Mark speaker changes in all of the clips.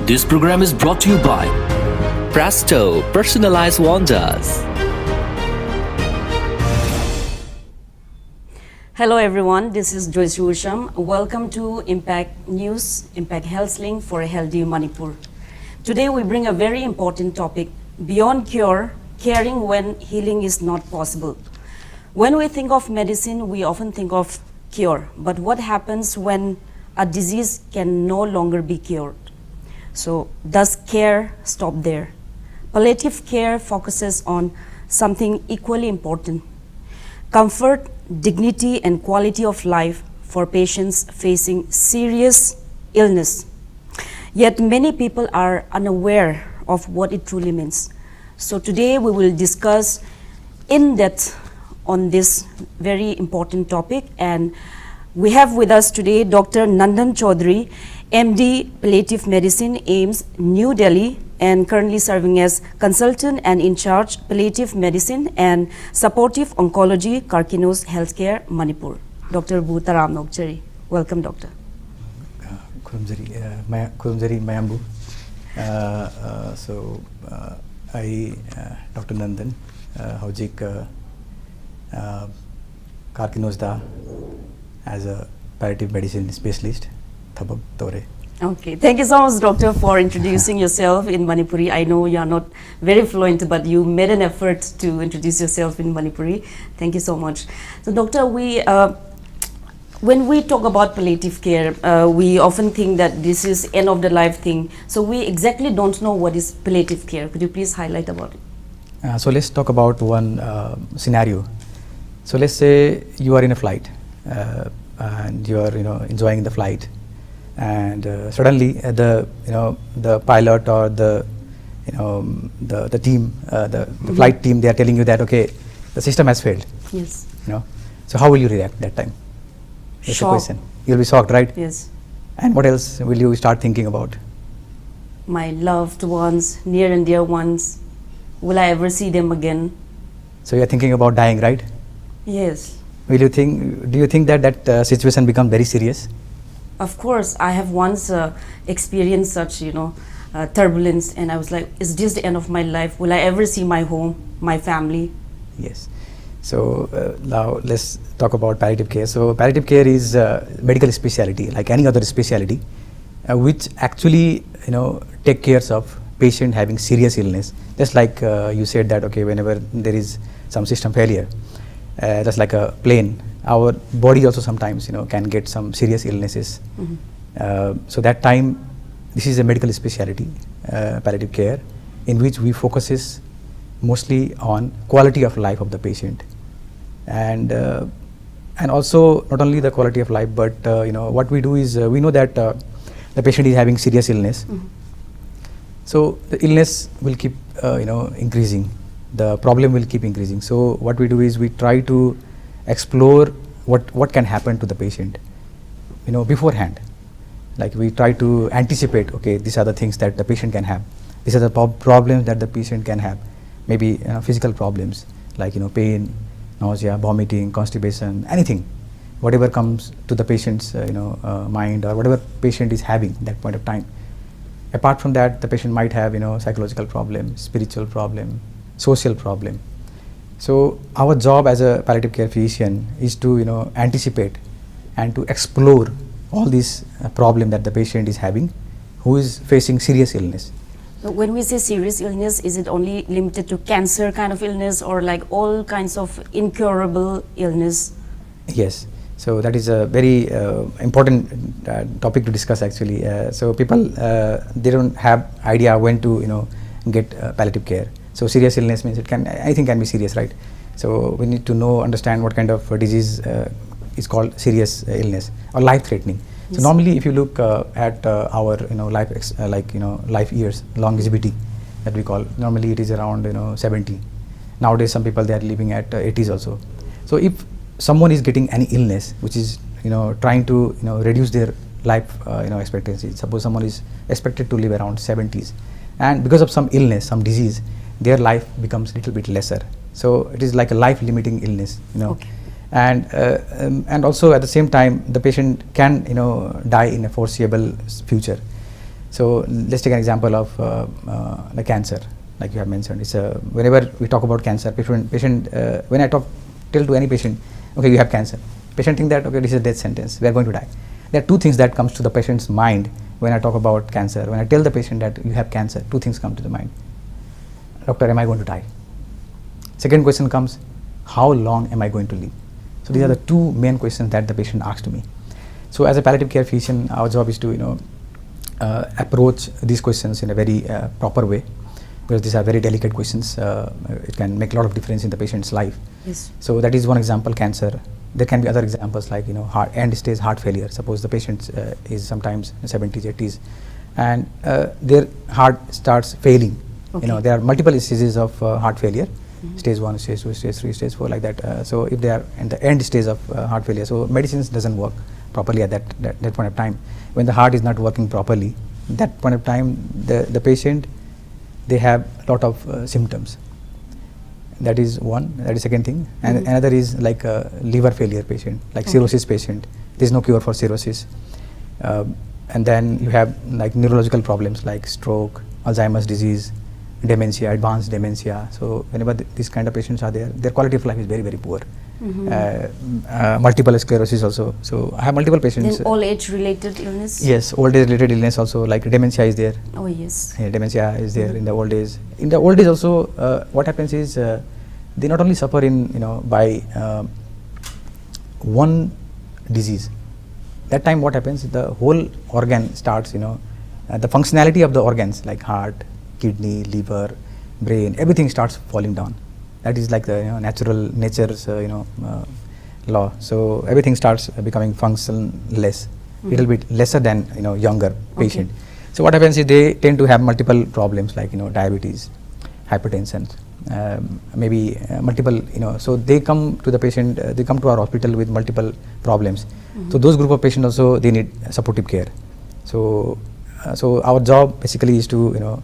Speaker 1: This program is brought to you by Presto Personalized Wonders.
Speaker 2: Hello everyone, this is Joyshree Usham. Welcome to Impact News, Impact Health Link for a Healthy Manipur. Today we bring a very important topic, beyond cure, caring when healing is not possible. When we think of medicine, we often think of cure, but what happens when a disease can no longer be cured? So does care stop there? Palliative care focuses on something equally important: comfort, dignity, and quality of life for patients facing serious illness. Yet many people are unaware of what it truly means. So today we will discuss in depth on this very important topic, and we have with us today Dr. Nandan Choudhary, MD, Palliative Medicine, AIIMS, New Delhi, and currently serving as consultant and in charge Palliative Medicine and Supportive Oncology, Karkinos Healthcare, Manipur. Dr. Bhutaram Nokchari. Welcome, Doctor.
Speaker 3: Kurumjari Mayambu. I, Dr. Nandan, Haujik Karkinos da as a palliative medicine specialist. Thabab Tore.
Speaker 2: Okay, thank you so much, Doctor, for introducing yourself in Manipuri. I know you are not very fluent, but you made an effort to introduce yourself in Manipuri. Thank you so much. So, Doctor, when we talk about palliative care, we often think that this is end of the life thing. So we exactly don't know what is palliative care. Could you please highlight about it?
Speaker 3: So let's talk about one scenario. So let's say you are in a flight and you are enjoying the flight, and suddenly the pilot or the team, the flight team, they are telling you that okay, the system has failed.
Speaker 2: Yes.
Speaker 3: So how will you react that time? That's the question. You'll be shocked, right?
Speaker 2: Yes.
Speaker 3: And what else will you start thinking about?
Speaker 2: My loved ones, near and dear ones. Will I ever see them again?
Speaker 3: So you're thinking about dying, right?
Speaker 2: Yes.
Speaker 3: Do you think that situation becomes very serious?
Speaker 2: Of course, I have once experienced such, turbulence, and I was like, is this the end of my life? Will I ever see my home, my family?
Speaker 3: Yes. So now let's talk about palliative care. So palliative care is medical specialty, like any other specialty, which actually take care of patient having serious illness. Just like you said that okay, whenever there is some system failure, just like a plane, our body also sometimes can get some serious illnesses. So that time, this is a medical specialty, palliative care, in which we focuses mostly on quality of life of the patient, and also not only the quality of life, but what we do is we know that the patient is having serious illness. So the illness will keep increasing, the problem will keep increasing. So what we do is we try to explore what can happen to the patient beforehand. Like we try to anticipate, okay, these are the things that the patient can have, these are the problems that the patient can have. Maybe physical problems like pain, nausea, vomiting, constipation, anything, whatever comes to the patient's mind, or whatever patient is having that point of time. Apart from that, the patient might have psychological problem, spiritual problem, social problem. So our job as a palliative care physician is to anticipate and to explore all these problem that the patient is having, who is facing serious illness.
Speaker 2: When we say serious illness, is it only limited to cancer kind of illness, or like all kinds of incurable illness?
Speaker 3: Yes. So that is a very important topic to discuss actually. So people, they don't have idea when to get palliative care. So serious illness means anything can be serious, right? So we need to understand what kind of disease is called serious illness or life-threatening. So normally, if you look at our life years, longevity that we call, normally it is around 70. Nowadays, some people they are living at 80s also. So if someone is getting any illness which is trying to reduce their life expectancy, suppose someone is expected to live around 70s, and because of some illness, some disease, their life becomes a little bit lesser. So it is like a life-limiting illness,
Speaker 2: Okay.
Speaker 3: And also at the same time, the patient can die in a foreseeable future. So let's take an example of the cancer, like you have mentioned. It's whenever we talk about cancer, when I tell to any patient, okay, you have cancer, patient think that okay, this is a death sentence, we are going to die. There are two things that comes to the patient's mind when I talk about cancer. When I tell the patient that you have cancer, two things come to the mind. Doctor, am I going to die? Second question comes, how long am I going to live? So these are the two main questions that the patient asks to me. So as a palliative care physician, our job is to approach these questions in a very proper way, because these are very delicate questions. It can make a lot of difference in the patient's life.
Speaker 2: Yes.
Speaker 3: So that is one example, cancer. There can be other examples like end stage heart failure. Suppose the patient is sometimes in 70s, 80s, and their heart starts failing.
Speaker 2: Okay.
Speaker 3: There are multiple stages of heart failure. Stage 1, stage 2, stage 3, stage 4, like that. So if they are in the end stage of heart failure, so medicines doesn't work properly at that point of time. When the heart is not working properly, that point of time, the patient, they have a lot of symptoms. That is one. That is second thing. And another is like a liver failure patient, like cirrhosis patient. There is no cure for cirrhosis. And then you have like neurological problems like stroke, Alzheimer's disease, dementia, advanced dementia. So whenever these kind of patients are there, their quality of life is very, very poor. Multiple sclerosis also. So I have multiple patients.
Speaker 2: Then all age related illness?
Speaker 3: Yes, old age related illness also, like dementia is there.
Speaker 2: Oh yes.
Speaker 3: Yeah, dementia is there in the old age. In the old age also, what happens is they not only suffer by one disease. That time what happens, the whole organ starts, the functionality of the organs like heart, kidney, liver, brain, everything starts falling down. That is like the nature's law. So everything starts becoming functionless, little bit lesser than younger patient. So what happens is they tend to have multiple problems like diabetes, hypertension, maybe multiple so they come to the patient, they come to our hospital with multiple problems. So those group of patients also, they need supportive care. So our job basically is to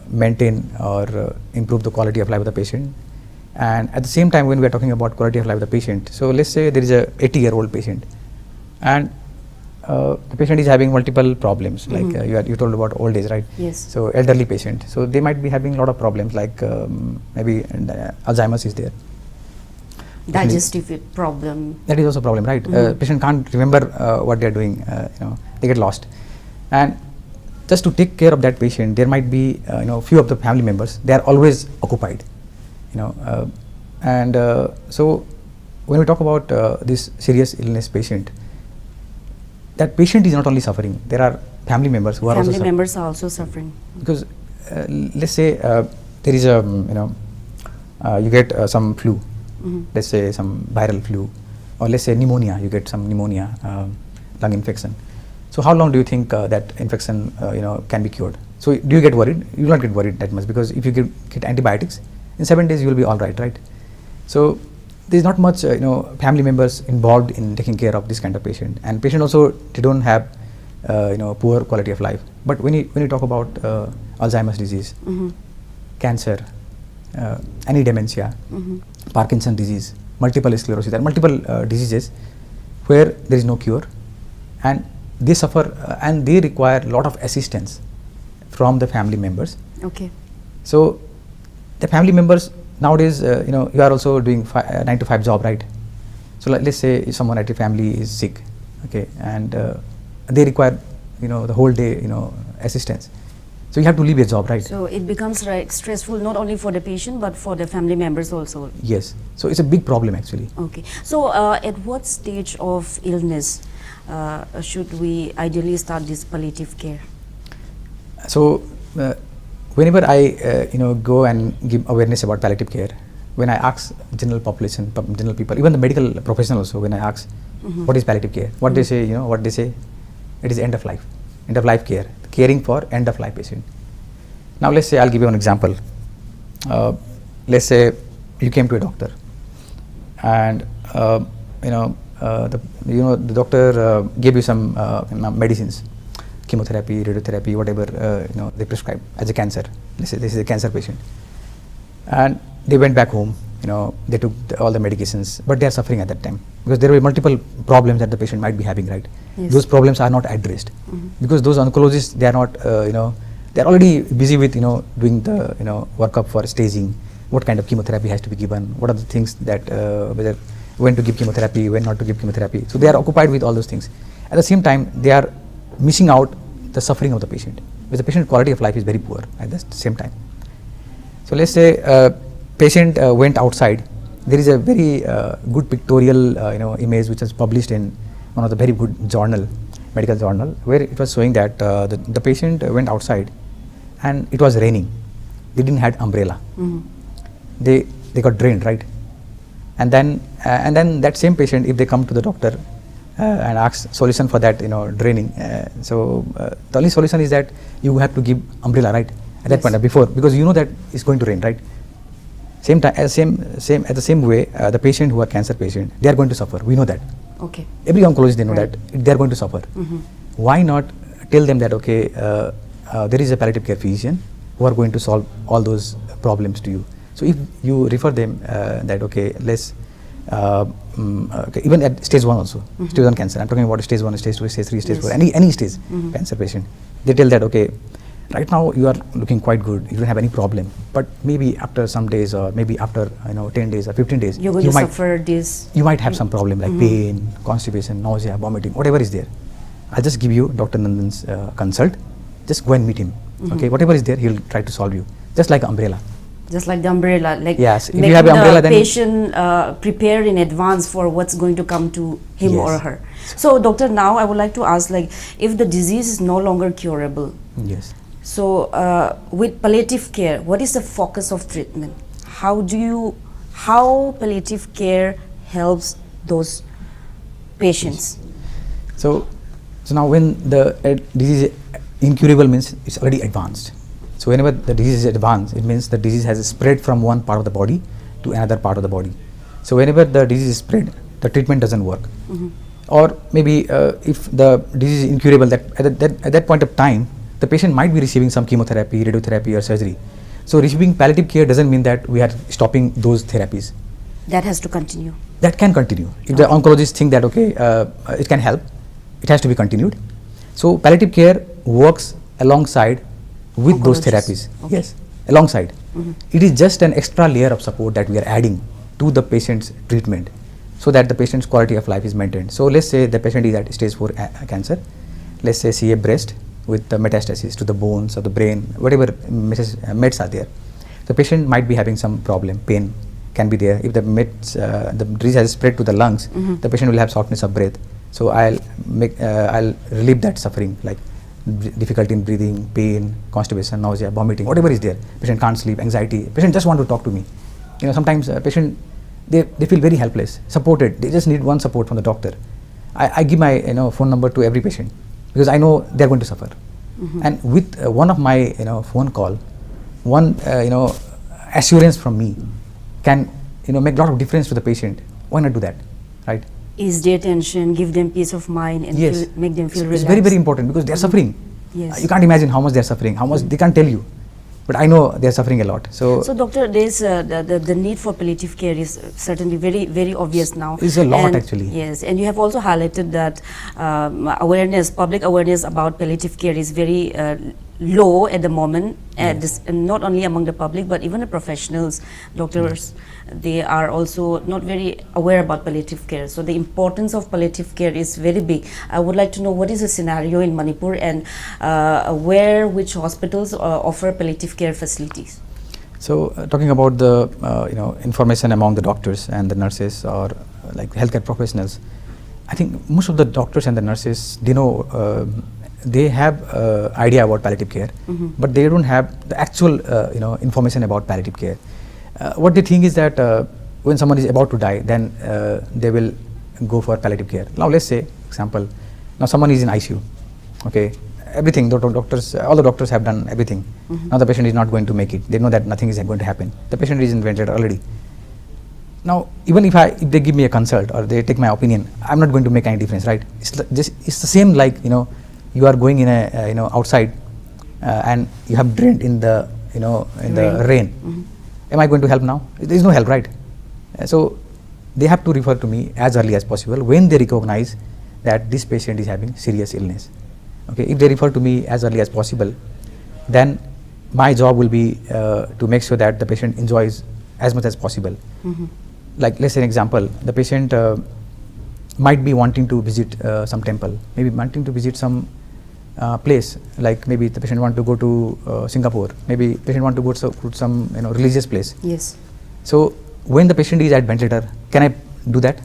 Speaker 3: maintain or improve the quality of life of the patient. And at the same time, when we are talking about quality of life of the patient, so let's say there is a 80-year-old patient, and the patient is having multiple problems, like you told about old age, right?
Speaker 2: Yes.
Speaker 3: So elderly patient, so they might be having a lot of problems like maybe Alzheimer's is there.
Speaker 2: Digestive problem.
Speaker 3: That is also a problem, right? Patient can't remember what they are doing, they get lost. And just to take care of that patient, there might be few of the family members, they are always occupied, and so when we talk about this serious illness patient, that patient is not only suffering, there are family members who are also suffering.
Speaker 2: Family members are also suffering.
Speaker 3: Because let's say there is a you get some flu, let's say some viral flu, or let's say pneumonia, you get some pneumonia, lung infection. So how long do you think that infection can be cured? So do you get worried? You will not get worried that much, because if you get antibiotics, in 7 days you will be all right, right? So there is not much family members involved in taking care of this kind of patient, and patient also, they don't have poor quality of life. But when you talk about Alzheimer's disease, cancer, any dementia, Parkinson's disease, multiple sclerosis, there are multiple diseases where there is no cure, and they suffer and they require a lot of assistance from the family members.
Speaker 2: Okay.
Speaker 3: So the family members nowadays, you are also doing 9 to 5 job, right? So let's say if someone at your family is sick, okay, and they require the whole day assistance. So you have to leave your job, right?
Speaker 2: So it becomes stressful not only for the patient but for the family members also.
Speaker 3: Yes. So it's a big problem actually.
Speaker 2: Okay. So at what stage of illness should we ideally start this palliative care?
Speaker 3: So whenever I go and give awareness about palliative care, when I ask general population, general people, even the medical professional also, when I ask what is palliative care, what they say, what they say, it is end of life care, caring for end of life patient. Now let's say, I'll give you an example. Let's say you came to a doctor, and the doctor gave you some medicines, chemotherapy, radiotherapy, whatever they prescribe as a cancer. Let's say this is a cancer patient, and they went back home they took all the medications, but they are suffering at that time because there were multiple problems that the patient might be having, right?
Speaker 2: Yes.
Speaker 3: Those problems are not addressed because those oncologists, they are not, they are already busy with, doing the, workup for staging, what kind of chemotherapy has to be given, what are the things that, whether when to give chemotherapy, when not to give chemotherapy. So they are occupied with all those things. At the same time, they are missing out the suffering of the patient, because the patient quality of life is very poor at the same time. So let's say patient went outside. There is a very good pictorial image which was published in one of the very good medical journal, where it was showing that the patient went outside and it was raining. They didn't had umbrella. They got drained, right? And then that same patient, if they come to the doctor and ask solution for that draining, so the only solution is that you have to give umbrella, right? At that point before, because you know that it's going to rain, right? Same time, same at the same way, the patient who are cancer patient, they are going to suffer. We know that.
Speaker 2: Okay.
Speaker 3: Every oncologist, they know that they are going to suffer. Why not tell them that there is a palliative care physician who are going to solve all those problems to you. So if you refer them that let's even at stage 1 also, stage 1 cancer. I'm talking about stage 1, stage 2, stage 3, stage 4, any stage cancer patient. They tell that right now you are looking quite good, you don't have any problem, but maybe after some days or maybe after 10 days or 15 days
Speaker 2: you're going to suffer this.
Speaker 3: You might have some problem like pain, constipation, nausea, vomiting, whatever is there. I'll just give you Dr. Nandan's consult. Just go and meet him. Whatever is there, he'll try to solve you. Just like umbrella.
Speaker 2: Just like the umbrella, like
Speaker 3: yes, if
Speaker 2: making
Speaker 3: you have umbrella,
Speaker 2: the patient prepare in advance for what's going to come to him or her. So doctor, now I would like to ask, like, if the disease is no longer curable,
Speaker 3: yes.
Speaker 2: So with palliative care, what is the focus of treatment? How palliative care helps those patients?
Speaker 3: So now when the disease is incurable, means it's already advanced. So whenever the disease is advanced, it means the disease has spread from one part of the body to another part of the body. So whenever the disease is spread, the treatment doesn't work. Or maybe if the disease is incurable, that at that point of time, the patient might be receiving some chemotherapy, radiotherapy or surgery. So receiving palliative care doesn't mean that we are stopping those therapies.
Speaker 2: That has to continue.
Speaker 3: That can continue. If the oncologists think that it can help, it has to be continued. So palliative care works alongside with those therapies. Yes, alongside. It is just an extra layer of support that we are adding to the patient's treatment so that the patient's quality of life is maintained. So let's say the patient is at stage 4 cancer. Let's say CA breast with the metastasis to the bones or the brain, whatever meds are there. The patient might be having some problem, pain can be there. If the disease has spread to the lungs, the patient will have shortness of breath. So I'll relieve that suffering, like difficulty in breathing, pain, constipation, nausea, vomiting, whatever is there. Patient can't sleep, anxiety. Patient just want to talk to me. Sometimes patient they feel very helpless, supported. They just need one support from the doctor. I give my phone number to every patient because I know they're going to suffer. And with one of my phone call, one assurance from me can make a lot of difference to the patient. Why not do that, right?
Speaker 2: Ease their tension, give them peace of mind, and make them feel relaxed.
Speaker 3: It's very, very important because they're suffering.
Speaker 2: Yes.
Speaker 3: You can't imagine how much they're suffering, how much they can't tell you. But I know they're suffering a lot. So doctor,
Speaker 2: there's the need for palliative care is certainly very, very obvious now.
Speaker 3: It's a lot actually.
Speaker 2: Yes, and you have also highlighted that public awareness about palliative care is very low at the moment, not only among the public but even the professionals, doctors, they are also not very aware about palliative care. So the importance of palliative care is very big. I would like to know what is the scenario in Manipur and which hospitals offer palliative care facilities.
Speaker 3: So talking about the information among the doctors and the nurses or like healthcare professionals, I think most of the doctors and the nurses, they know they have idea about palliative care, but they don't have the actual information about palliative care. What they think is that when someone is about to die, then they will go for palliative care. Now let's say, example, now someone is in ICU, okay, everything, all the doctors have done everything. Now the patient is not going to make it. They know that nothing is going to happen. The patient is in ventilator already. Now even if they give me a consult or they take my opinion, I'm not going to make any difference, right? It's the same like you are going in a outside and you have drained in the the rain. Am I going to help now? There is no help, right? So they have to refer to me as early as possible when they recognize that this patient is having serious illness. Okay, if they refer to me as early as possible, then my job will be to make sure that the patient enjoys as much as possible. Like, let's say an example, the patient might be wanting to visit some temple, maybe wanting to visit some place, like maybe the patient want to go to Singapore, maybe patient want to go to some religious place.
Speaker 2: Yes.
Speaker 3: So when the patient is at ventilator, can I do that?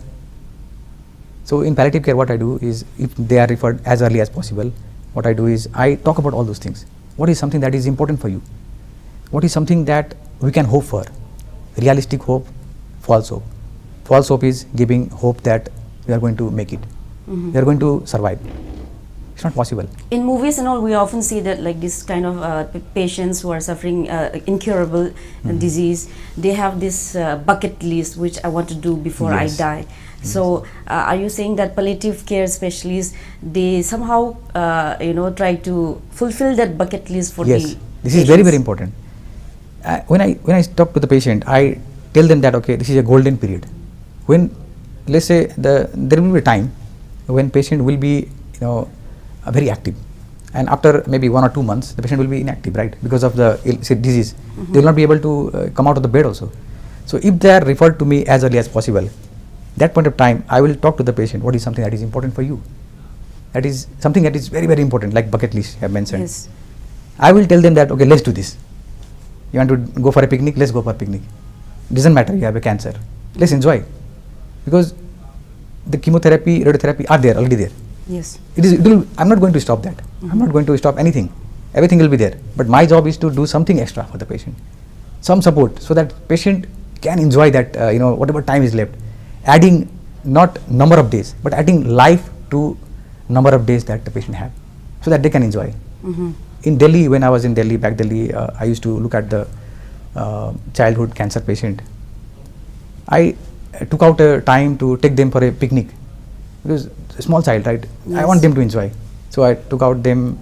Speaker 3: So in palliative care, what I do is, if they are referred as early as possible, what I do is I talk about all those things. What is something that is important for you? What is something that we can hope for? Realistic hope, false hope. False hope is giving hope that we are going to make it. We are going to survive. It's not possible.
Speaker 2: In movies and all, we often see that like this kind of patients who are suffering incurable disease, they have this bucket list which I want to do before I die. So are you saying that palliative care specialists, they somehow try to fulfill that bucket list for the
Speaker 3: This is very, very important. When I talk to the patient, I tell them that, okay, this is a golden period. When, let's say, there will be a time when patient will be very active, and after maybe 1 or 2 months the patient will be inactive, right, because of the disease. They will not be able to come out of the bed also. So if they are referred to me as early as possible, that point of time I will talk to the patient, what is something that is important for you, that is something that is very, very important, like bucket list I have mentioned.
Speaker 2: Yes.
Speaker 3: I will tell them that, okay, let's do this. You want to go for a picnic, let's go for a picnic. Doesn't matter you have a cancer, let's enjoy, because the chemotherapy, radiotherapy are there, already there.
Speaker 2: Yes.
Speaker 3: I'm not going to stop that. I'm not going to stop anything. Everything will be there. But my job is to do something extra for the patient, some support, so that patient can enjoy that whatever time is left. Adding not number of days, but adding life to number of days that the patient have, so that they can enjoy. In Delhi, when I was in Delhi, back Delhi, I used to look at the childhood cancer patient. I took out a time to take them for a picnic, because a small child, right?
Speaker 2: Yes.
Speaker 3: I want them to enjoy. So I took out them,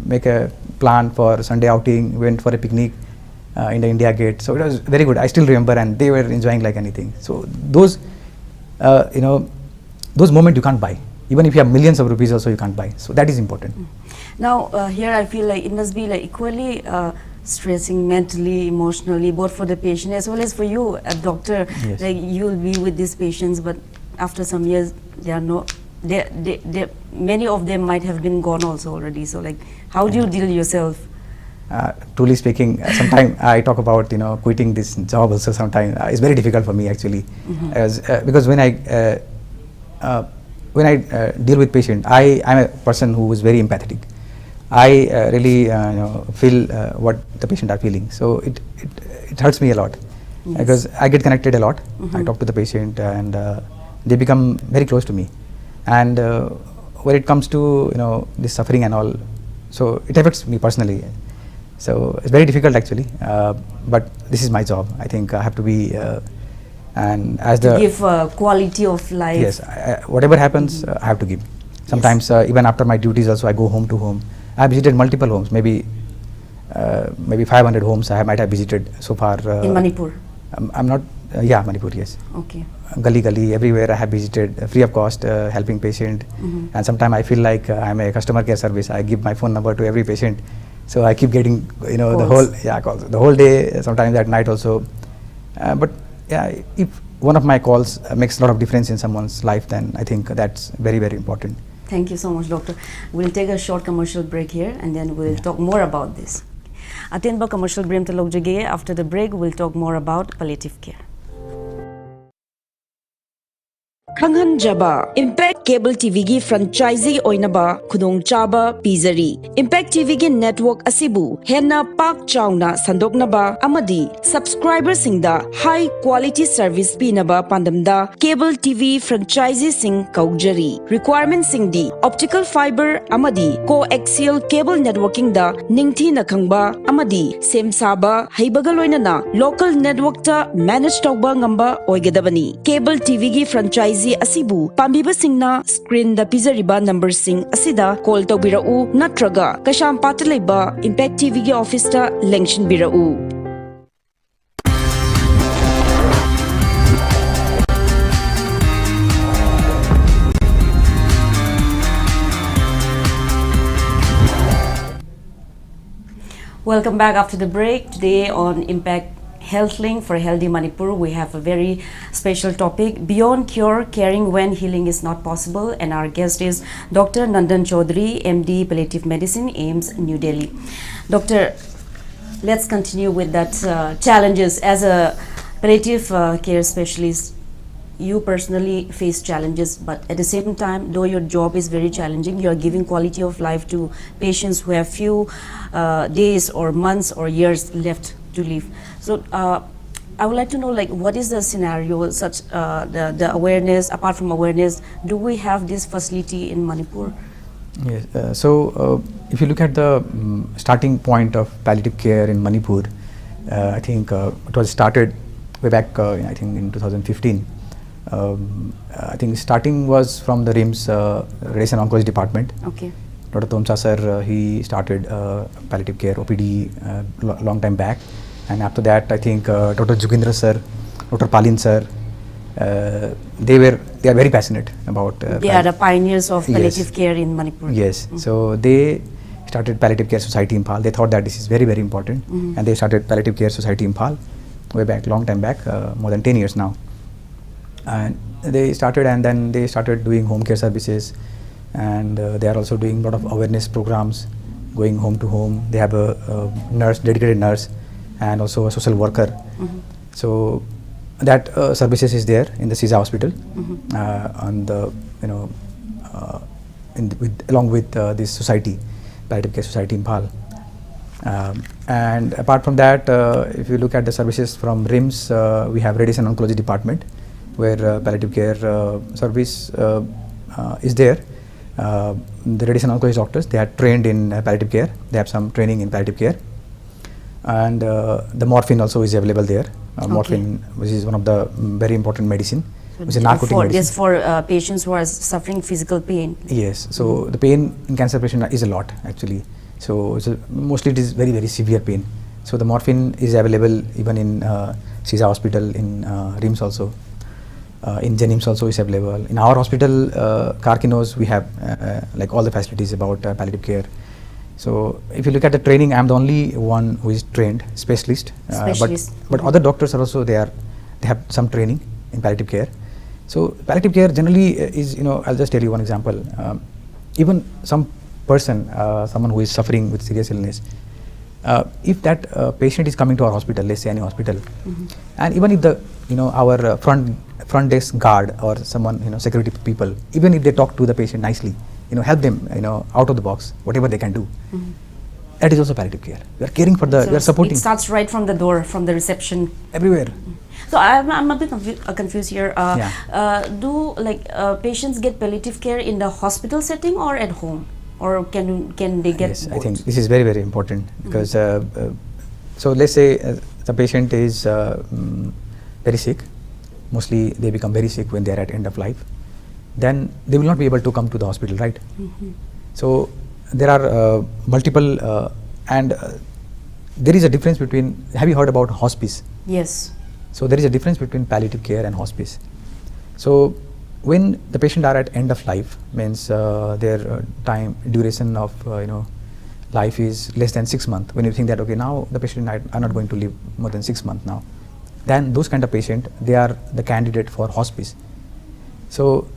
Speaker 3: make a plan for Sunday outing, went for a picnic in the India Gate. So it was very good. I still remember, and they were enjoying like anything. So those moments you can't buy. Even if you have millions of rupees also, you can't buy. So that is important.
Speaker 2: Now here I feel like it must be like equally stressing mentally, emotionally, both for the patient as well as for you, a doctor.
Speaker 3: Yes.
Speaker 2: Like you'll be with these patients, but after some years, many of them might have been gone also already. So like, how do you deal yourself?
Speaker 3: Truly speaking, sometimes I talk about quitting this job also. Sometimes it's very difficult for me actually, because when I deal with patient, I'm a person who is very empathetic. I really feel what the patient are feeling. So it hurts me a lot, because I get connected a lot. I talk to the patient, and they become very close to me. And when it comes to this suffering and all, so it affects me personally. So it's very difficult actually, but this is my job. I think I have to be and as the
Speaker 2: give quality of life.
Speaker 3: Yes, whatever happens, I have to give. Sometimes even after my duties also, I go home to home. I have visited multiple homes, maybe 500 homes I might have visited so far.
Speaker 2: In Manipur?
Speaker 3: I'm not, Manipur, yes.
Speaker 2: Okay.
Speaker 3: Gully, everywhere I have visited, free of cost, helping patient. And sometimes I feel like I'm a customer care service. I give my phone number to every patient. So I keep getting,
Speaker 2: calls.
Speaker 3: calls the whole day, sometimes at night also. But if one of my calls makes a lot of difference in someone's life, then I think that's very, very important.
Speaker 2: Thank you so much, Doctor. We'll take a short commercial break here, and then we'll talk more about this. Atenba commercial break talojage. After the break, we'll talk more about palliative care. Khanghanjaba Impact Cable TV gi franchisee oinaba khudong chaba pizari Impact TV gi network asibu henna pak chauna sandoknaba amadi subscriber singda high quality service pinaba pandamda cable TV franchisee sing kaujari requirement singdi optical fiber amadi coaxial cable networking da ningthi na khangba amadi sem saba heibaga loinana local network ta manage tawba ngamba oigedabani cable TV gi franchisee asibu pambiba singna screen da pizariba number sing asida call tawbirau natraga kashampata leiba Impact TV gi office ta lengshin birau Welcome back after the break. Today on Impact Health Link for Healthy Manipur, we have a very special topic, Beyond Cure, Caring When Healing is Not Possible, and our guest is Dr. Nandan Choudhary, MD, Palliative Medicine, AIIMS, New Delhi. Doctor, let's continue with that challenges. As a palliative care specialist, you personally face challenges, but at the same time, though your job is very challenging, you are giving quality of life to patients who have few days or months or years left to live. So I would like to know, like, what is the scenario, such the awareness, apart from awareness, do we have this facility in Manipur?
Speaker 3: Yes, so if you look at the starting point of palliative care in Manipur, I think it was started way back, I think in 2015. I think starting was from the RIMS Radiation Oncology department.
Speaker 2: Okay.
Speaker 3: Dr. Tomsa sir, he started palliative care OPD long time back, and after that I think Dr. Jugindra sir, Dr. Palin sir, they are very passionate about.
Speaker 2: They are the pioneers of palliative care in Manipur.
Speaker 3: Yes, so they started Palliative Care Society Imphal. They thought that this is very, very important, and they started Palliative Care Society Imphal way back, long time back, more than 10 years now. And they started, and then they started doing home care services, and they are also doing a lot of awareness programs, going home to home. They have a nurse, dedicated nurse, and also a social worker. So that services is there in the CISA hospital, on the along with this society, Palliative Care Society Imphal. And apart from that, if you look at the services from RIMS, we have Radiation Oncology department, where palliative care service is there. The radiation oncologist doctors, they are trained in palliative care. They have some training in palliative care, and the morphine also is available there. Morphine, which is one of the very important medicine, which is a narcotic medicine.
Speaker 2: Yes, for patients who are suffering physical pain.
Speaker 3: Yes, so the pain in cancer patient is a lot actually. So mostly it is very, very severe pain. So the morphine is available even in CISA hospital, in RIMS also. In Jenims also is available. In our hospital, Karkinos, we have like all the facilities about palliative care. So if you look at the training, I am the only one who is trained specialist. But other doctors are also they have some training in palliative care. So palliative care generally is, I'll just tell you one example. Even some person, someone who is suffering with serious illness, if that patient is coming to our hospital, let's say any hospital, and even if the our front desk guard or someone, security people, even if they talk to the patient nicely, help them, out of the box, whatever they can do, that is also palliative care. We are caring for we are supporting.
Speaker 2: It starts right from the door, from the reception.
Speaker 3: Everywhere.
Speaker 2: So I'm a bit confused here. Do patients get palliative care in the hospital setting or at home, or can they get?
Speaker 3: Yes,
Speaker 2: both?
Speaker 3: I think this is very, very important because so let's say the patient is very sick. Mostly they become very sick when they are at end of life. Then they will not be able to come to the hospital, right? So there are multiple and there is a difference between. Have you heard about hospice?
Speaker 2: Yes.
Speaker 3: So there is a difference between palliative care and hospice. So when the patient are at end of life, means their time duration of life is less than 6 months. When you think that okay, now the patient are not going to live more than 6 months now, then those kind of patient, they are the candidate for hospice. So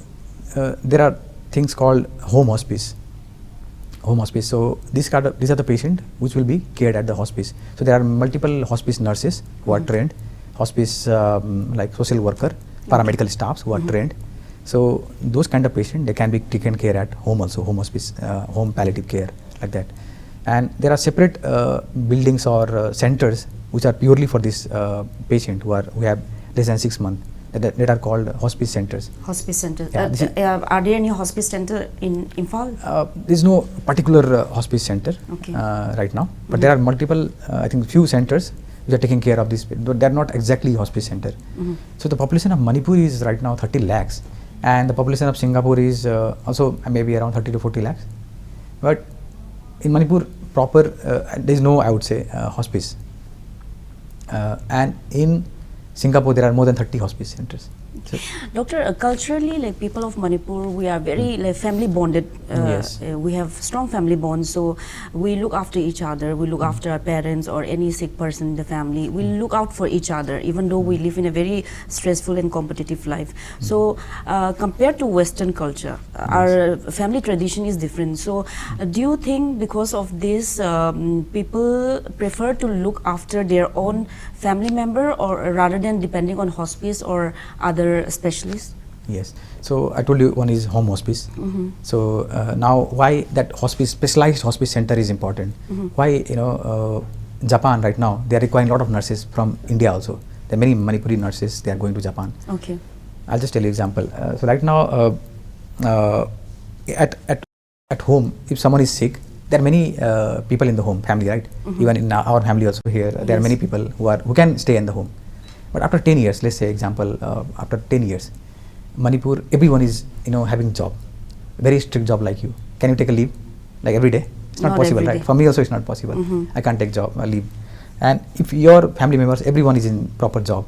Speaker 3: there are things called home hospice. Home hospice. So these are the patient which will be cared at the hospice. So there are multiple hospice nurses who are trained, hospice like social worker, paramedical staffs who are trained. So those kind of patient, they can be taken care at home also, home hospice, home palliative care, like that. And there are separate buildings or centers which are purely for this patient who have less than 6 months, that are called hospice centers.
Speaker 2: Hospice centers. Are there any hospice center in Imphal?
Speaker 3: There is no particular hospice center right now, but there are multiple, I think few centers which are taking care of this, but they are not exactly hospice center. So the population of Manipur is right now 30 lakhs, and the population of Singapore is also maybe around 30 to 40 lakhs. But in Manipur proper, there is no, I would say, hospice. And in Singapore, there are more than 30 hospice centers.
Speaker 2: Doctor, culturally, like people of Manipur, we are very like family bonded.
Speaker 3: Yes.
Speaker 2: We have strong family bonds, so we look after each other. We look after our parents or any sick person in the family. We look out for each other, even though we live in a very stressful and competitive life. So, compared to Western culture, our family tradition is different. So, do you think because of this, people prefer to look after their own family member, or rather than depending on hospice or other specialists?
Speaker 3: Yes. So I told you one is home hospice. So now why that hospice, specialized hospice center is important? Why, Japan right now, they are requiring a lot of nurses from India also. There are many Manipuri nurses, they are going to Japan.
Speaker 2: Okay.
Speaker 3: I'll just tell you example. So right now, at home, if someone is sick, there are many people in the home, family, right? Even in our family also here, there are many people who can stay in the home. But after 10 years, let's say example, after 10 years, Manipur, everyone is, having job, very strict job like you. Can you take a leave, like every day? It's not possible, right? For me also it's not possible. I can't take leave. And if your family members, everyone is in proper job,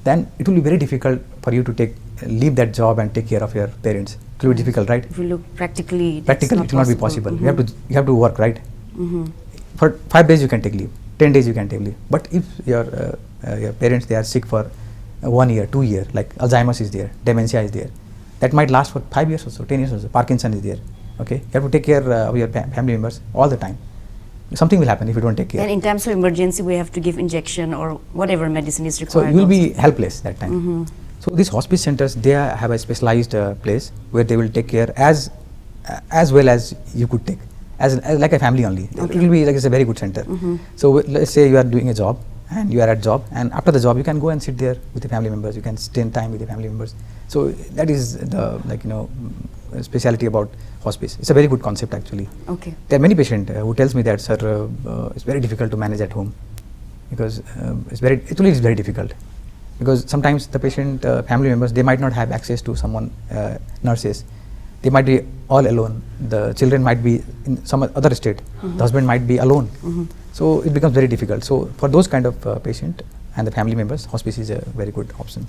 Speaker 3: then it will be very difficult for you to leave that job and take care of your parents. It will be difficult, right?
Speaker 2: If you look practically,
Speaker 3: it will not be possible. You have to work, right? For 5 days you can take leave, 10 days you can take leave. But if your parents, they are sick for 1 year, 2 years, like Alzheimer's is there, dementia is there, that might last for 5 years or so, 10 years or so, Parkinson is there, okay? You have to take care of your family members all the time. Something will happen if you don't take care.
Speaker 2: And in times of emergency, we have to give injection or whatever medicine is required.
Speaker 3: So you will be helpless that time. So these hospice centers, they have a specialized place where they will take care as well as you could take, as like a family only. It will be like it's a very good center. So let's say you are doing a job and you are at job, and after the job you can go and sit there with the family members. You can spend time with the family members. So that is the speciality about hospice. It's a very good concept actually.
Speaker 2: Okay.
Speaker 3: There are many patients who tells me that, sir, it's very difficult to manage at home because it's very difficult. Because sometimes the patient family members, they might not have access to someone, nurses. They might be all alone. The children might be in some other state. The husband might be alone. So it becomes very difficult. So for those kind of patient and the family members, hospice is a very good option.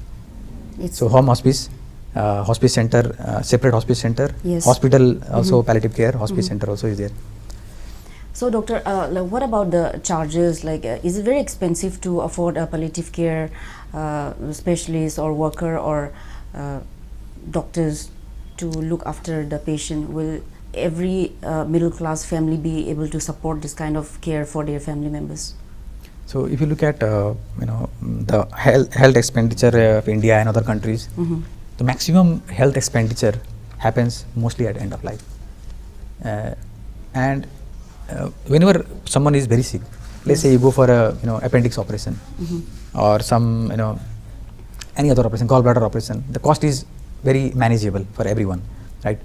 Speaker 3: So home hospice, hospice center, separate hospice center, hospital also, palliative care, hospice center also is there.
Speaker 2: So doctor, what about the charges? Like, is it very expensive to afford a palliative care specialist or worker or doctors to look after the patient? Will every middle class family be able to support this kind of care for their family members?
Speaker 3: So if you look at the health expenditure of India and other countries, the maximum health expenditure happens mostly at end of life. And whenever someone is very sick, let's say you go for a appendix operation or some any other operation, gallbladder operation, the cost is very manageable for everyone, right?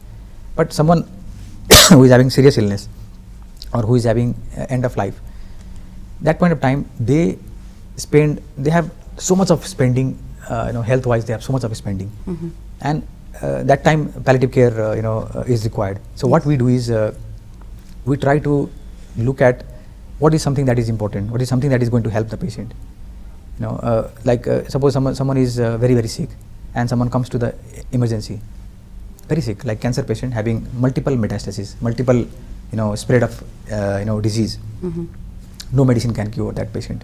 Speaker 3: But someone who is having serious illness or who is having end of life, that point of time they have so much of spending, health wise they have so much of spending, and that time palliative care is required. So what we do is we try to look at what is something that is important, what is something that is going to help the patient. Suppose someone is very sick and someone comes to the emergency, very sick, like cancer patient having multiple metastases, multiple spread of disease. No medicine can cure that patient.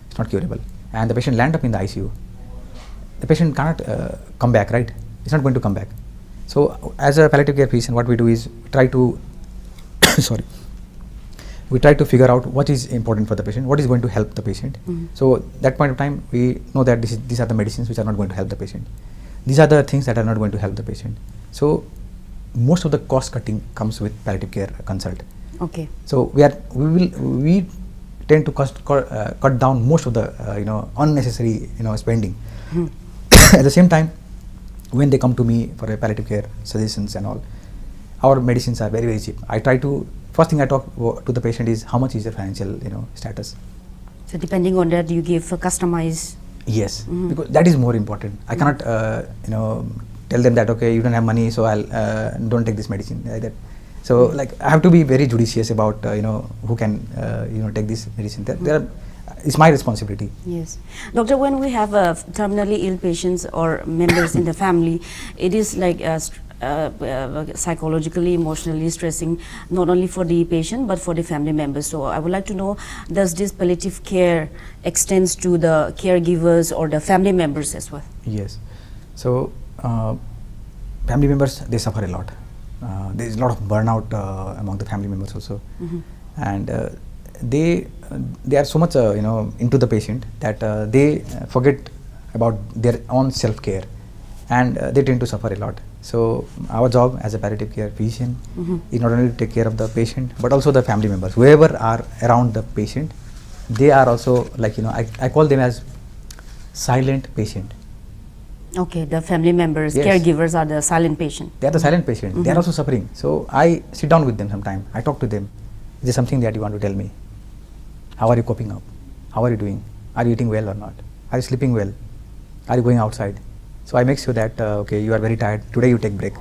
Speaker 3: It's not curable, and the patient land up in the ICU. The patient cannot come back, right? It's not going to come back. So as a palliative care physician, what we do is try to we try to figure out what is important for the patient, what is going to help the patient. So that point of time we know that these are the medicines which are not going to help the patient. These are the things that are not going to help the patient. So most of the cost cutting comes with palliative care consult.
Speaker 2: Okay.
Speaker 3: So we tend to cut down most of the unnecessary spending. At the same time, when they come to me for a palliative care suggestions and all, our medicines are very cheap. I try to, first thing I talk to the patient is how much is your financial status.
Speaker 2: So depending on that you give a customized.
Speaker 3: Yes, because that is more important. I cannot tell them that okay, you don't have money, so I'll don't take this medicine like that. So I have to be very judicious about who can take this medicine. There are it's my responsibility.
Speaker 2: Yes. Doctor, when we have terminally ill patients or members in the family, it is like psychologically, emotionally stressing, not only for the patient but for the family members. So I would like to know, does this palliative care extends to the caregivers or the family members as well?
Speaker 3: Yes. So family members, they suffer a lot. There is a lot of burnout among the family members also, and they are so much into the patient that they forget about their own self-care, and they tend to suffer a lot. So our job as a palliative care physician is not only to take care of the patient but also the family members, whoever are around the patient. They are also like, I call them as silent patient.
Speaker 2: Okay, the family members,
Speaker 3: Yes.
Speaker 2: caregivers are the silent patient.
Speaker 3: They are the silent patient. They are also suffering. So I sit down with them sometime. I talk to them. Is there something that you want to tell me? How are you coping up? How are you doing? Are you eating well or not? Are you sleeping well? Are you going outside? So I make sure that okay, you are very tired. Today you take break.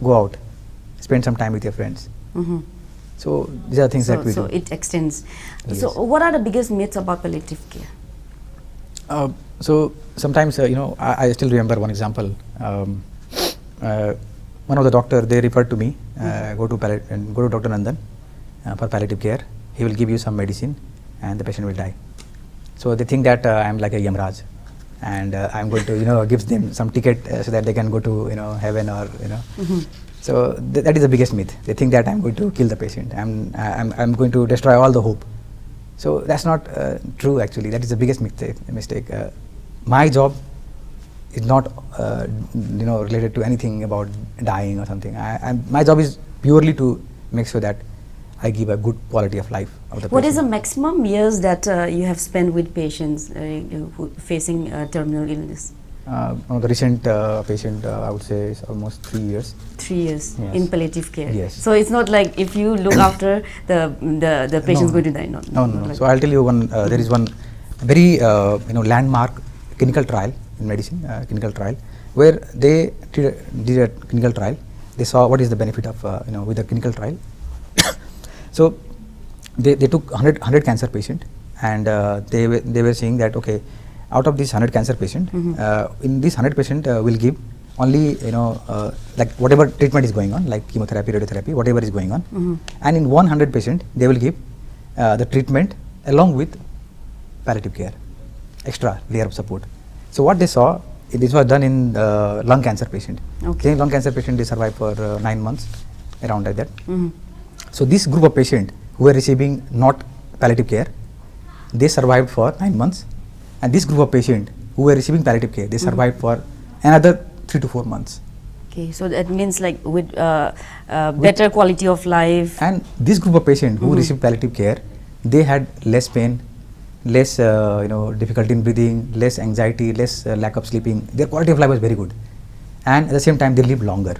Speaker 3: Go out. Spend some time with your friends. So these are things that we
Speaker 2: So
Speaker 3: do.
Speaker 2: it extends.
Speaker 3: Yes.
Speaker 2: So what are the biggest myths about palliative care?
Speaker 3: So sometimes I still remember one example. One of the doctor, they referred to me, go to Dr. Nandan for palliative care. He will give you some medicine and the patient will die. So they think that I am like a Yamraj, and I am going to give them some ticket so that they can go to heaven or So that is the biggest myth. They think that I am going to kill the patient. I'm going to destroy all the hope. So that's not true actually. That is the biggest mistake. My job is not related to anything about dying or something. My job is purely to make sure that I give a good quality of life of the
Speaker 2: What
Speaker 3: patient.
Speaker 2: is the maximum years that you have spent with patients facing terminal illness?
Speaker 3: One of the recent patient, I would say, is almost 3 years.
Speaker 2: 3 years
Speaker 3: Yes.
Speaker 2: in palliative care.
Speaker 3: Yes.
Speaker 2: So it's not like if you look after the patient's going to die.
Speaker 3: No.
Speaker 2: Like
Speaker 3: So I'll tell you one. There is one very landmark clinical trial in medicine, clinical trial, where they did a clinical trial. They saw what is the benefit of with the clinical trial. So they took 100 cancer patient, and they were saying that okay, out of this 100 cancer patient, in this 100 patient will give only like whatever treatment is going on, like chemotherapy, radiotherapy, whatever is going on, and in 100 patient they will give the treatment along with palliative care, extra layer of support. So what they saw, this was done in lung cancer patient.
Speaker 2: Okay.
Speaker 3: In lung cancer patient, they survived for 9 months, around like that. So this group of patient who were receiving not palliative care, they survived for 9 months, and this group of patient who were receiving palliative care, they survived for another 3 to 4 months.
Speaker 2: Okay, so that means like with better quality of life.
Speaker 3: And this group of patient who received palliative care, they had less pain, less difficulty in breathing, less anxiety, less lack of sleeping. Their quality of life was very good, and at the same time they lived longer.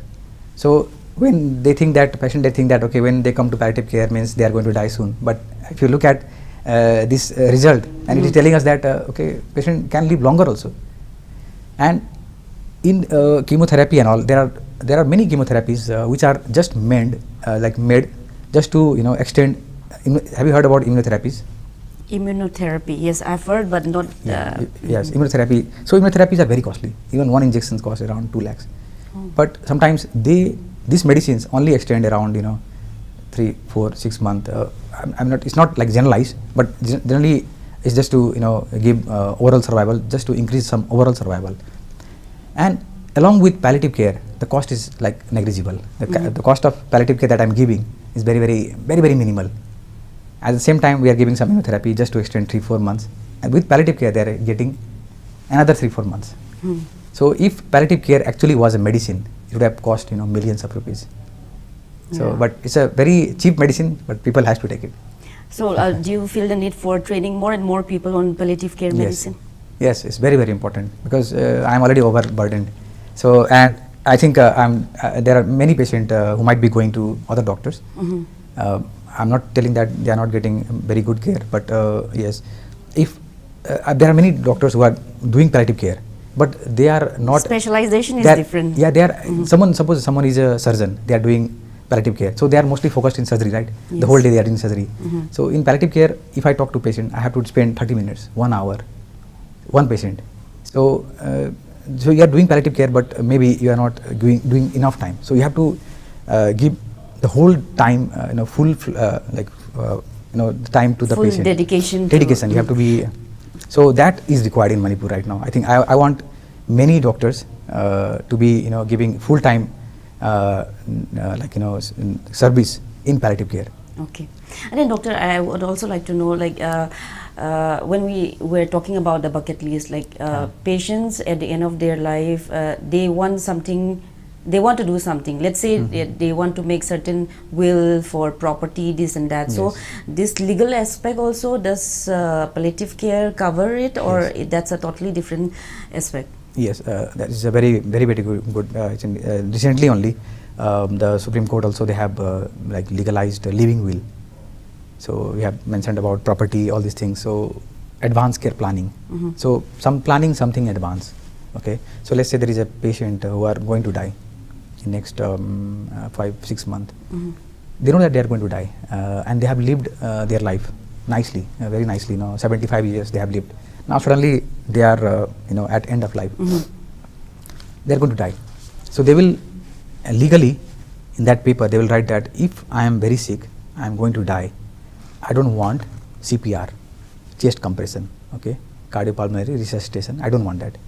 Speaker 3: So when they think that they think that okay, when they come to palliative care means they are going to die soon. But if you look at this result, and it is telling us that okay, patient can live longer also. And in chemotherapy and all, there are many chemotherapies which are just made just to extend. Have you heard about immunotherapies?
Speaker 2: Immunotherapy, yes, I've heard, but not.
Speaker 3: Yes, immunotherapy. So immunotherapies are very costly. Even one injection costs around 2 lakhs. But sometimes these medicines only extend around 3, 4, 6 months. It's not like generalized, but generally it's just to give overall survival, just to increase some overall survival. And along with palliative care, the cost is like negligible. The cost of palliative care that I'm giving is very, very, very, very minimal. At the same time, we are giving some immunotherapy just to extend 3, 4 months. And with palliative care, they are getting another 3, 4 months. So if palliative care actually was a medicine, it would have cost millions of rupees. So, but it's a very cheap medicine, but people has to take it.
Speaker 2: So do you feel the need for training more and more people on palliative care medicine?
Speaker 3: Yes, it's very, very important because I am already overburdened. So, and I think there are many patients who might be going to other doctors. I'm not telling that they are not getting very good care, but yes, if there are many doctors who are doing palliative care, but they are not.
Speaker 2: Specialization is different.
Speaker 3: Yeah, they are. Suppose someone is a surgeon. They are doing palliative care. So they are mostly focused in surgery, right?
Speaker 2: Yes.
Speaker 3: The whole day they are in surgery.
Speaker 2: Mhm.
Speaker 3: So in palliative care, if I talk to patient, I have to spend 30 minutes, 1 hour, one patient. So so you are doing palliative care, but maybe you are not doing enough time. So you have to give the whole time, full time to the
Speaker 2: Full
Speaker 3: patient.
Speaker 2: dedication.
Speaker 3: You have to be. So that is required in Manipur right now. I think I want many doctors to be giving full time service in palliative care.
Speaker 2: Okay. And then doctor, I would also like to know, when we were talking about the bucket list, patients at the end of their life, they want something, they want to do something. Let's say they want to make certain will for property, this and that.
Speaker 3: Yes.
Speaker 2: So this legal aspect also, does palliative care cover it, or
Speaker 3: Yes.
Speaker 2: that's a totally different aspect?
Speaker 3: Yes, that is a very good. Recently only, the Supreme Court also they have legalized living will. So we have mentioned about property, all these things. So advanced care planning.
Speaker 2: Mhm.
Speaker 3: So some planning something advanced. Okay. So let's say there is a patient who are going to die in next 5-6 months.
Speaker 2: Mhm.
Speaker 3: They know that they are going to die, and they have lived their life nicely, very nicely. 75 years they have lived. Now suddenly they are at end of life.
Speaker 2: Mhm.
Speaker 3: They are going to die. So they will legally in that paper they will write that if I am very sick, I am going to die, I don't want CPR, chest compression, okay, cardiopulmonary resuscitation. I don't want that.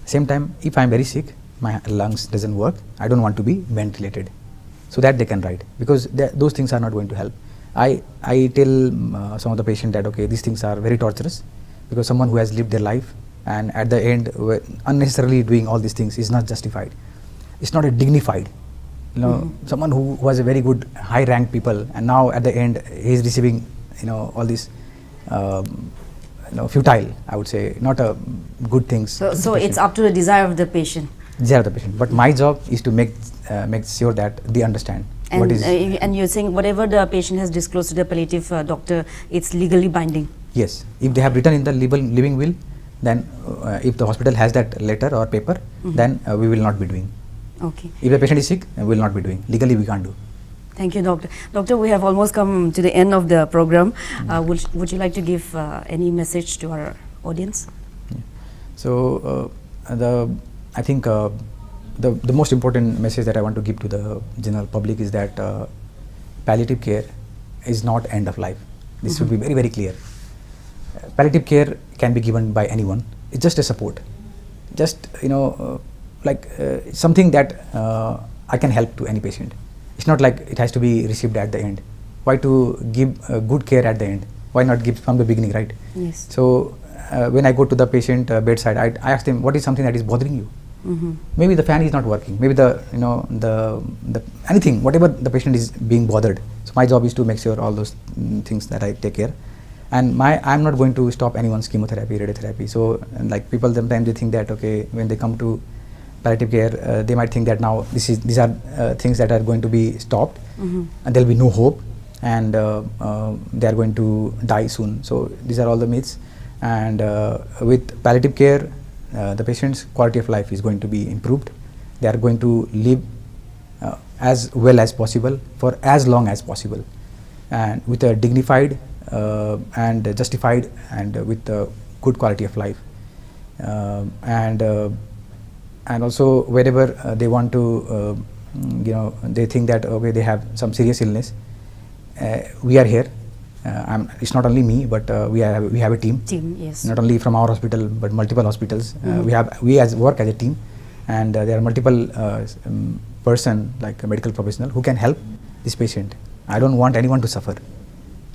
Speaker 3: Same time, if I am very sick, my lungs doesn't work, I don't want to be ventilated. So that they can write, because those things are not going to help. I tell some of the patient that okay, these things are very torturous, because someone who has lived their life and at the end unnecessarily doing all these things is not justified. It's not a dignified. Someone who was a very good high ranked people, and now at the end he is receiving all these futile, I would say, not a good things.
Speaker 2: So it's up to the desire of the patient.
Speaker 3: Desire of the patient. But my job is to make sure that they understand
Speaker 2: And,
Speaker 3: what is.
Speaker 2: And you're saying whatever the patient has disclosed to the palliative doctor, it's legally binding.
Speaker 3: Yes, if they have written in the living will, then if the hospital has that letter or paper, then we will not be doing.
Speaker 2: Okay.
Speaker 3: If the patient is sick, we will not be doing. Legally, we can't do.
Speaker 2: Thank you, doctor. Doctor, we have almost come to the end of the program. Would you like to give any message to our audience?
Speaker 3: Yeah. So I think the most important message that I want to give to the general public is that palliative care is not end of life. This should be very, very clear. Palliative care can be given by anyone. It's just a support. Just something that I can help to any patient. It's not like it has to be received at the end. Why to give good care at the end? Why not give from the beginning, right?
Speaker 2: Yes.
Speaker 3: So when I go to the patient bedside, I ask them, what is something that is bothering you? Maybe the fan is not working. Maybe the anything, whatever the patient is being bothered. So my job is to make sure all those things that I take care. And I'm not going to stop anyone's chemotherapy, radiotherapy. So like people sometimes they think that okay, when they come to palliative care, they might think that now these are things that are going to be stopped, and there will be no hope, and they are going to die soon. So these are all the myths. And with palliative care, the patient's quality of life is going to be improved. They are going to live as well as possible for as long as possible, and with a dignified and justified and with a good quality of life. And also wherever they want to, they think that okay, they have some serious illness, we are here. It's not only me, but we have a team.
Speaker 2: Yes.
Speaker 3: Not only from our hospital, but multiple hospitals. We work as a team, and there are multiple person like a medical professional who can help this patient. I don't want anyone to suffer.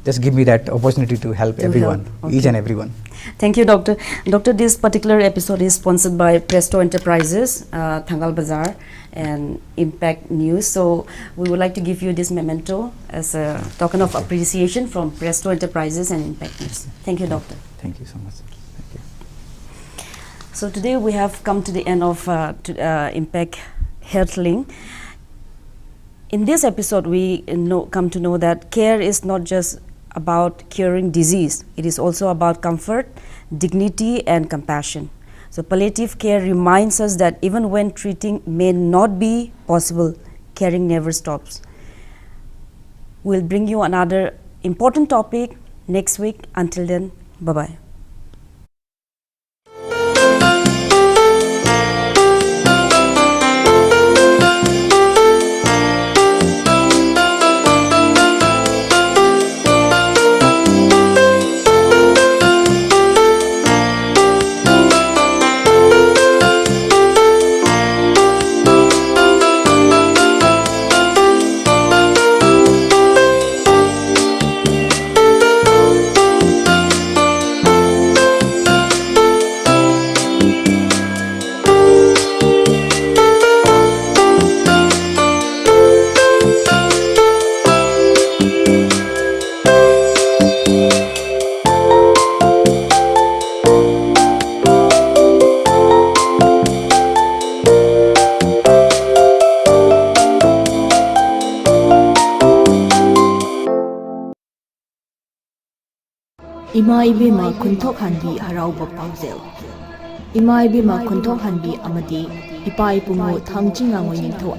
Speaker 3: Just give me that opportunity to help everyone, each and everyone.
Speaker 2: Thank you, doctor. Doctor, this particular episode is sponsored by Presto Enterprises, Thangal Bazaar, and Impact News. So we would like to give you this memento as a token of appreciation from Presto Enterprises and Impact News. Thank you, doctor.
Speaker 3: Thank you so much. Thank you.
Speaker 2: So today we have come to the end of Impact Health Link. In this episode, we come to know that care is not just about curing disease. It is also about comfort, dignity, and compassion. So palliative care reminds us that even when treating may not be possible, caring never stops. We'll bring you another important topic next week. Until then, bye-bye.
Speaker 4: Ima ibima kunthok hanbi harauba paujel. Ima ibima kunthok hanbi amadi ipa ipumu thamjinga ngoi ningtho